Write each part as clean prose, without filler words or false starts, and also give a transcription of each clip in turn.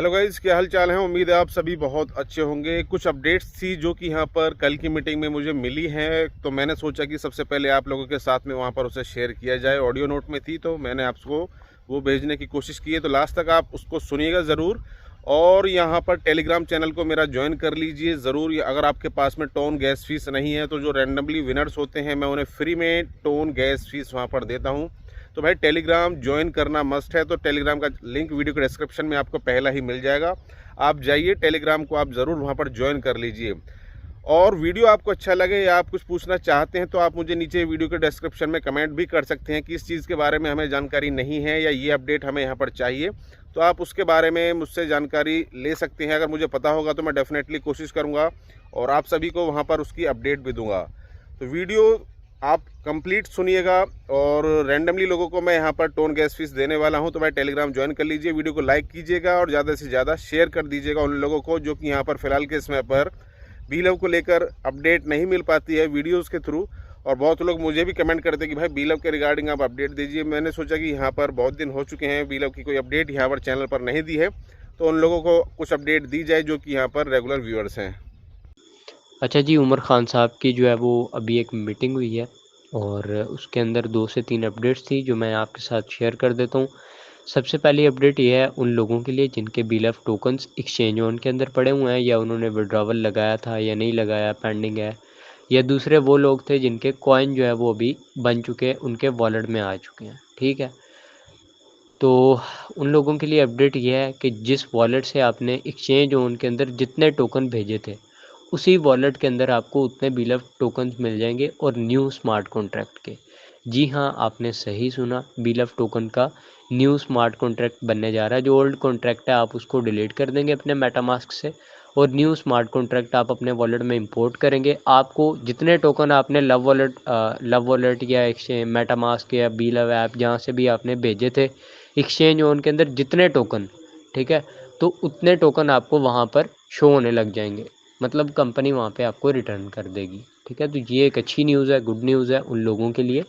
Hello guys, क्या हाल चाल है। उम्मीद है आप सभी बहुत अच्छे होंगे। कुछ अपडेट्स थी जो कि यहाँ पर कल की मीटिंग में मुझे मिली हैं, तो मैंने सोचा कि सबसे पहले आप लोगों के साथ में वहाँ पर उसे शेयर किया जाए। ऑडियो नोट में थी तो मैंने आपको वो भेजने की कोशिश की है, तो लास्ट तक आप उसको सुनिएगा ज़रूर। और यहाँ पर टेलीग्राम चैनल को मेरा ज्वाइन कर लीजिए ज़रूर। अगर आपके पास में टोन गैस फीस नहीं है तो जो रैंडमली विनर्स होते हैं मैं उन्हें फ्री में टोन गैस फीस वहाँ पर देता हूँ। तो भाई टेलीग्राम ज्वाइन करना मस्ट है। तो टेलीग्राम का लिंक वीडियो के डिस्क्रिप्शन में आपको पहला ही मिल जाएगा। आप जाइए टेलीग्राम को आप ज़रूर वहाँ पर ज्वाइन कर लीजिए। और वीडियो आपको अच्छा लगे या आप कुछ पूछना चाहते हैं तो आप मुझे नीचे वीडियो के डिस्क्रिप्शन में कमेंट भी कर सकते हैं कि इस चीज़ के बारे में हमें जानकारी नहीं है या ये अपडेट हमें यहाँ पर चाहिए, तो आप उसके बारे में मुझसे जानकारी ले सकते हैं। अगर मुझे पता होगा तो मैं डेफिनेटली कोशिश करूँगा और आप सभी को वहाँ पर उसकी अपडेट भी दूँगा। तो वीडियो आप कंप्लीट सुनिएगा। और रैंडमली लोगों को मैं यहाँ पर टोन गैस फीस देने वाला हूँ, तो भाई टेलीग्राम ज्वाइन कर लीजिए। वीडियो को लाइक कीजिएगा और ज़्यादा से ज़्यादा शेयर कर दीजिएगा उन लोगों को जो कि यहाँ पर फ़िलहाल के समय पर बीलव को लेकर अपडेट नहीं मिल पाती है वीडियोस के थ्रू। और बहुत लोग मुझे भी कमेंट करते हैं कि भाई बीलव के रिगार्डिंग आप अपडेट दीजिए। मैंने सोचा कि यहाँ पर बहुत दिन हो चुके हैं बीलव की कोई अपडेट यहाँ पर चैनल पर नहीं दी है, तो उन लोगों को कुछ अपडेट दी जाए जो कि यहाँ पर रेगुलर व्यूअर्स हैं। अच्छा जी, उमर ख़ान साहब की जो है वो अभी एक मीटिंग हुई है और उसके अंदर 2 से 3 अपडेट्स थी जो मैं आपके साथ शेयर कर देता हूँ। सबसे पहली अपडेट ये है उन लोगों के लिए जिनके बीएलएफ टोकन्स एक्सचेंज ऑन के अंदर पड़े हुए हैं या उन्होंने विड्रॉवल लगाया था या नहीं लगाया, पेंडिंग है, या दूसरे वो लोग थे जिनके कॉइन जो है वो अभी बन चुके, उनके वॉलेट में आ चुके हैं। ठीक है, तो उन लोगों के लिए अपडेट ये है कि जिस वॉलेट से आपने एक्सचेंज ऑन के अंदर जितने टोकन भेजे थे उसी वॉलेट के अंदर आपको उतने बीएलएफ टोकन्स मिल जाएंगे और न्यू स्मार्ट कॉन्ट्रैक्ट के। जी हाँ, आपने सही सुना, बीएलएफ टोकन का न्यू स्मार्ट कॉन्ट्रैक्ट बनने जा रहा है। जो ओल्ड कॉन्ट्रैक्ट है आप उसको डिलीट कर देंगे अपने मेटामास्क से और न्यू स्मार्ट कॉन्ट्रैक्ट आप अपने वॉलेट में इंपोर्ट करेंगे। आपको जितने टोकन आपने लव वॉलेट या एक्सचेंज मेटामास्क या बीएलएफ ऐप जहाँ से भी आपने भेजे थे एक्सचेंज ऑन के अंदर जितने टोकन, ठीक है, तो उतने टोकन आपको वहाँ पर शो होने लग जाएंगे, मतलब कंपनी वहाँ पे आपको रिटर्न कर देगी। ठीक है, तो ये एक अच्छी न्यूज़ है, गुड न्यूज़ है उन लोगों के लिए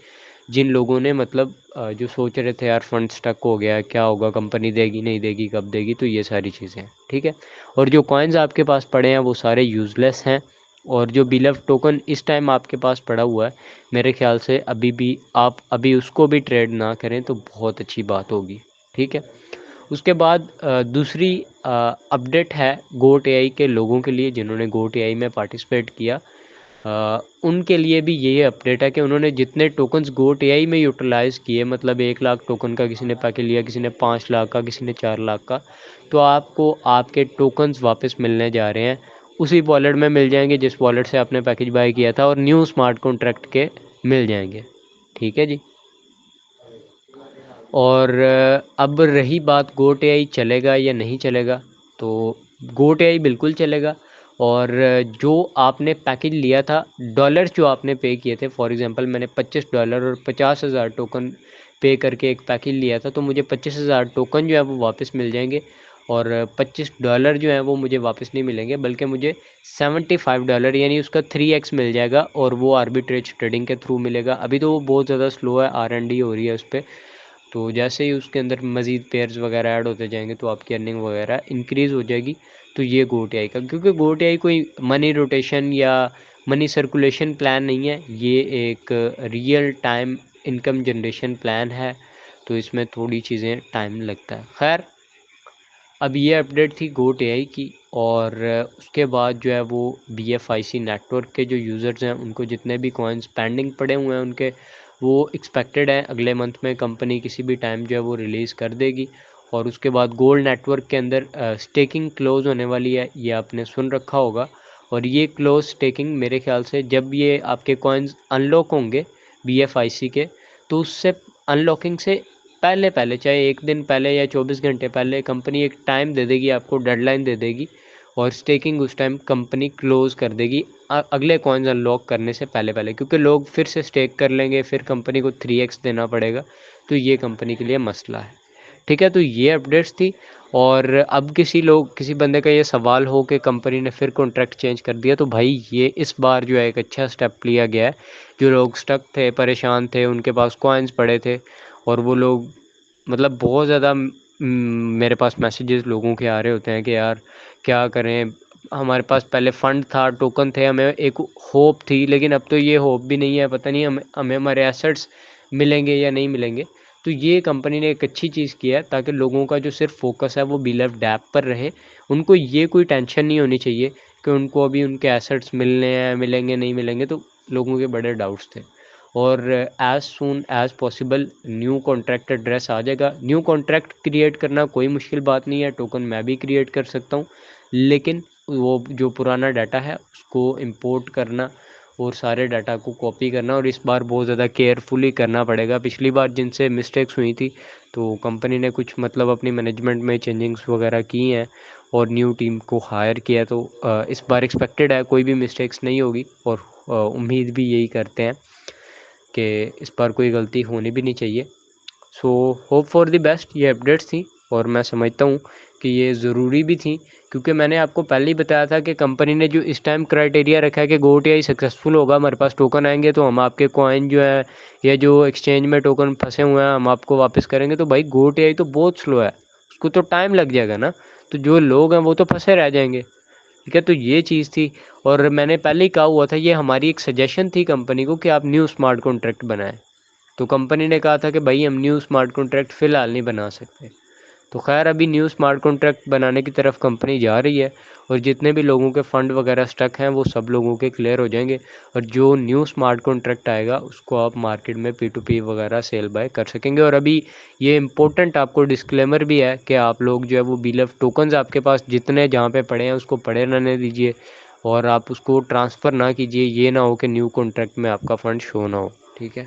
जिन लोगों ने मतलब जो सोच रहे थे यार फंड स्टक हो गया, क्या होगा, कंपनी देगी नहीं देगी, कब देगी, तो ये सारी चीज़ें हैं। ठीक है, और जो कॉइन्स आपके पास पड़े हैं वो सारे यूज़लेस हैं और जो बीएलएफ टोकन इस टाइम आपके पास पड़ा हुआ है मेरे ख्याल से अभी भी आप अभी उसको भी ट्रेड ना करें तो बहुत अच्छी बात होगी। ठीक है, उसके बाद दूसरी अपडेट है गोट एआई के लोगों के लिए जिन्होंने गोट एआई में पार्टिसिपेट किया। उनके लिए भी यही अपडेट है कि उन्होंने जितने टोकन्स गोट एआई में यूटिलाइज़ किए, मतलब 1 लाख टोकन का किसी ने पैकेज लिया, किसी ने 5 लाख का, किसी ने 4 लाख का, तो आपको आपके टोकन्स वापस मिलने जा रहे हैं, उसी वॉलेट में मिल जाएंगे जिस वॉलेट से आपने पैकेज बाय किया था और न्यू स्मार्ट कॉन्ट्रैक्ट के मिल जाएंगे। ठीक है जी, और अब रही बात गोट एआई चलेगा या नहीं चलेगा, तो गोट एआई बिल्कुल चलेगा। और जो आपने पैकेज लिया था, डॉलर जो आपने पे किए थे, फॉर एग्जांपल मैंने $25 और 50,000 टोकन पे करके एक पैकेज लिया था, तो मुझे 25,000 टोकन जो है वो वापस मिल जाएंगे और $25 जो है वो मुझे वापस नहीं मिलेंगे बल्कि मुझे $75 यानी उसका 3x मिल जाएगा और वो आर्बिट्रेज ट्रेडिंग के थ्रू मिलेगा। अभी तो वो बहुत ज़्यादा स्लो है, R&D हो रही है उस पर, तो जैसे ही उसके अंदर मज़ीद पेयर्स वगैरह ऐड होते जाएंगे तो आपकी अर्निंग वगैरह इंक्रीज़ हो जाएगी। तो ये गोट एआई का, क्योंकि गोट एआई कोई मनी रोटेशन या मनी सर्कुलेशन प्लान नहीं है, ये एक real time income generation plan है, तो इसमें थोड़ी चीज़ें टाइम लगता है। खैर, अब ये अपडेट थी गोट एआई की। और उसके बाद जो है वो BFIC नेटवर्क के जो यूज़र्स हैं उनको जितने भी कॉइन्स पेंडिंग पड़े हुए हैं उनके, वो एक्सपेक्टेड है अगले मंथ में कंपनी किसी भी टाइम जो है वो रिलीज़ कर देगी। और उसके बाद गोल्ड नेटवर्क के अंदर स्टेकिंग क्लोज होने वाली है, ये आपने सुन रखा होगा। और ये क्लोज स्टेकिंग मेरे ख्याल से जब ये आपके कॉइन्स अनलॉक होंगे BFIC के, तो उससे अनलॉकिंग से पहले पहले, चाहे 1 दिन पहले या 24 घंटे पहले, कंपनी एक टाइम दे देगी आपको, डेडलाइन दे देगी और स्टेकिंग उस टाइम कंपनी क्लोज़ कर देगी अगले कॉइन्स अनलॉक करने से पहले पहले, क्योंकि लोग फिर से स्टेक कर लेंगे, फिर कंपनी को 3x देना पड़ेगा, तो ये कंपनी के लिए मसला है। ठीक है, तो ये अपडेट्स थी। और अब किसी बंदे का ये सवाल हो कि कंपनी ने फिर कॉन्ट्रैक्ट चेंज कर दिया, तो भाई ये इस बार जो है एक अच्छा स्टेप लिया गया है। जो लोग स्टक थे, परेशान थे, उनके पास कॉइन्स पड़े थे और वो लोग मतलब बहुत ज़्यादा मेरे पास मैसेजेस लोगों के आ रहे होते हैं कि यार क्या करें, हमारे पास पहले फ़ंड था, टोकन थे, हमें एक होप थी, लेकिन अब तो ये होप भी नहीं है, पता नहीं हमें हमारे एसेट्स मिलेंगे या नहीं मिलेंगे। तो ये कंपनी ने एक अच्छी चीज़ की है ताकि लोगों का जो सिर्फ फोकस है वो बीलीव डैप पर रहे। उनको ये कोई टेंशन नहीं होनी चाहिए कि उनको अभी उनके एसेट्स मिलने हैं, मिलेंगे नहीं मिलेंगे, तो लोगों के बड़े डाउट्स थे। और as soon as possible new contract address आ जाएगा। न्यू कॉन्ट्रैक्ट क्रिएट करना कोई मुश्किल बात नहीं है, टोकन मैं भी क्रिएट कर सकता हूँ, लेकिन वो जो पुराना डाटा है उसको इंपोर्ट करना और सारे डाटा को कॉपी करना, और इस बार बहुत ज़्यादा केयरफुली करना पड़ेगा। पिछली बार जिनसे मिस्टेक्स हुई थी तो कंपनी ने कुछ मतलब अपनी मैनेजमेंट में चेंजिंग्स वगैरह की हैं और न्यू टीम को हायर किया, तो इस बार एक्सपेक्टेड है कोई भी मिस्टेक्स नहीं होगी, और उम्मीद भी यही करते हैं कि इस बार कोई गलती होनी भी नहीं चाहिए। So hope for the best. ये अपडेट्स थी और मैं समझता हूँ कि ये ज़रूरी भी थी, क्योंकि मैंने आपको पहले ही बताया था कि कंपनी ने जो इस टाइम क्राइटेरिया रखा है कि GoTI सक्सेसफुल होगा, हमारे पास टोकन आएंगे तो हम आपके कॉइन जो है या जो एक्सचेंज में टोकन फंसे हुए हैं हम आपको वापस करेंगे। तो भाई GoTI तो बहुत स्लो है, उसको तो टाइम लग जाएगा ना, तो जो लोग हैं वो तो फंसे रह जाएंगे। ठीक है, तो ये चीज़ थी। और मैंने पहले ही कहा हुआ था, ये हमारी एक सजेशन थी कंपनी को कि आप न्यू स्मार्ट कॉन्ट्रैक्ट बनाएं। तो कंपनी ने कहा था कि भाई हम न्यू स्मार्ट कॉन्ट्रैक्ट फ़िलहाल नहीं बना सकते। तो खैर अभी न्यू स्मार्ट कॉन्ट्रैक्ट बनाने की तरफ कंपनी जा रही है, और जितने भी लोगों के फ़ंड वगैरह स्टक हैं वो सब लोगों के क्लियर हो जाएंगे, और जो न्यू स्मार्ट कॉन्ट्रैक्ट आएगा उसको आप मार्केट में P2P वगैरह सेल बाय कर सकेंगे। और अभी ये इम्पोर्टेंट आपको डिस्क्लेमर भी है कि आप लोग जो है वो BLF टोकन्स आपके पास जितने जहाँ पे पड़े हैं उसको पड़े रहने दीजिए, और आप उसको ट्रांसफ़र ना कीजिए। ये ना हो कि न्यू कॉन्ट्रैक्ट में आपका फ़ंड शो ना हो। ठीक है।